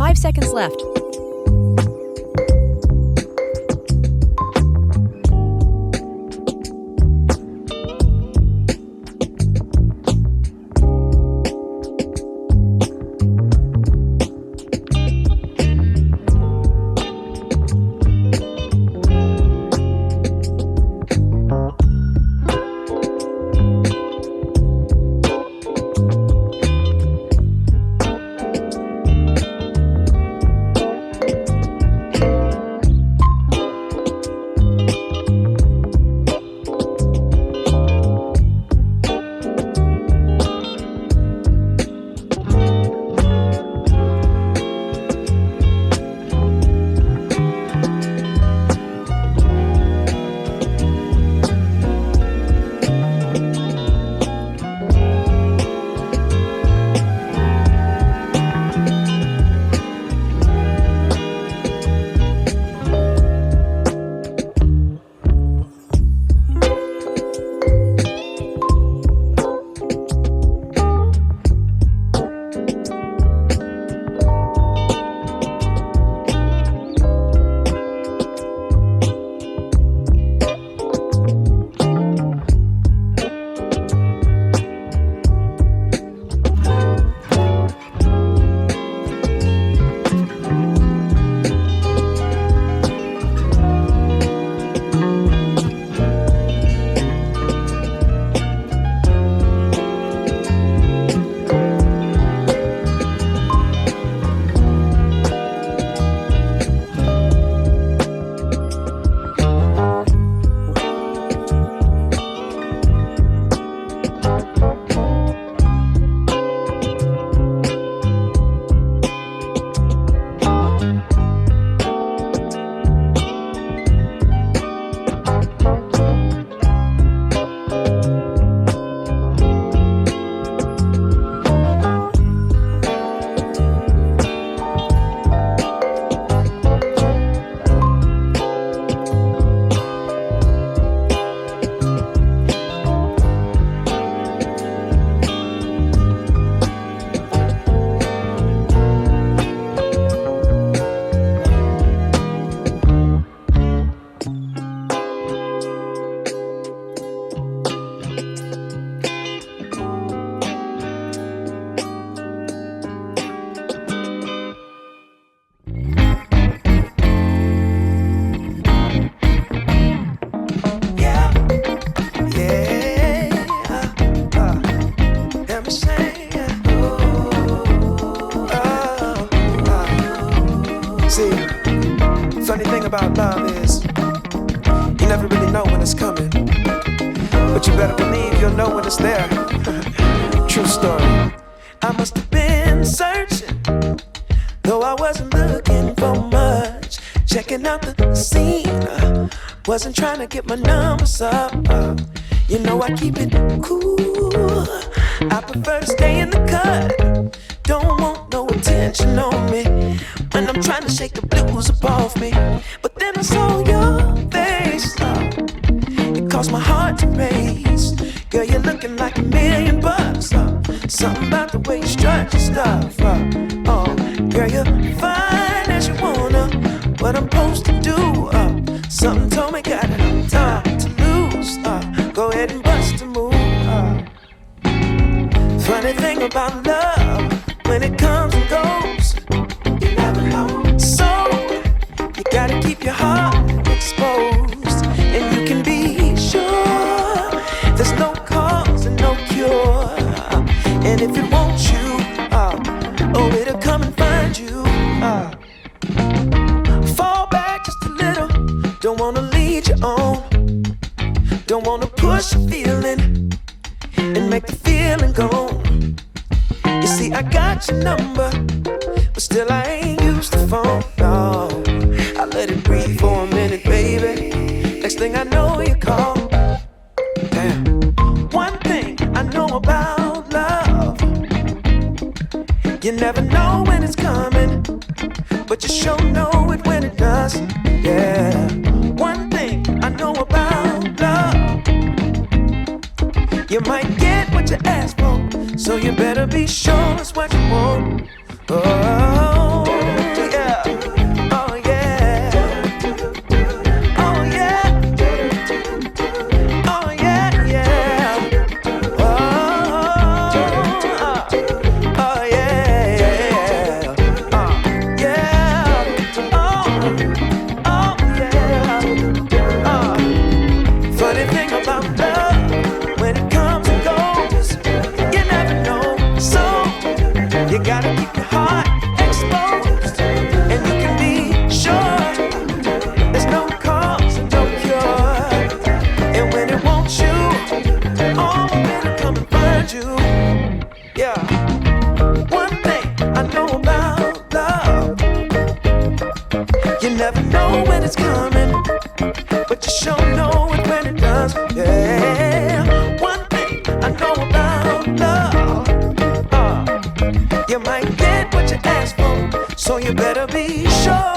5 seconds left. Funny thing about love is you never really know when it's coming, but you better believe you'll know when it's there. True story. I must have been searching, though I wasn't looking for much. Checking out the scene, wasn't trying to get my numbers up. You know I keep it cool, I prefer to stay in the cut. Don't want no attention on me when I'm trying to shake the blues up off me. But then I saw your face, it caused my heart to race. Girl, you're looking like $1,000,000. Something about the way you strut your stuff. Oh, girl, you're fine as you wanna. What I'm supposed to do? Something told me got time to lose. Go ahead and bust a move. Funny thing about love, when it comes and goes, you never know. So you gotta keep your heart exposed, and you can be sure there's no cause and no cure. And if it wants you, oh, it'll come and find you. Fall back just a little, don't wanna lead you on, don't wanna push a feeling and make the feeling gone. You see, I got your number, but still I ain't used the phone, no. I let it breathe for a minute, baby. Next thing I know, you call. Damn. One thing I know about love, you never know when it's coming, but you sure know it when it does. Yeah. One thing I know about love, you might get what you ask for, so you better be sure it's what you want. Oh. gotta keep your heart exposed, and you can be sure there's no cause and no cure. And when it wants you, all better come and find you. Yeah. One thing I know about love, you never know when it's coming, but you sure know it when it does. Yeah. One thing I know about love, you might get what you ask for, so you better be sure.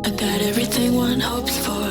I got everything one hopes for.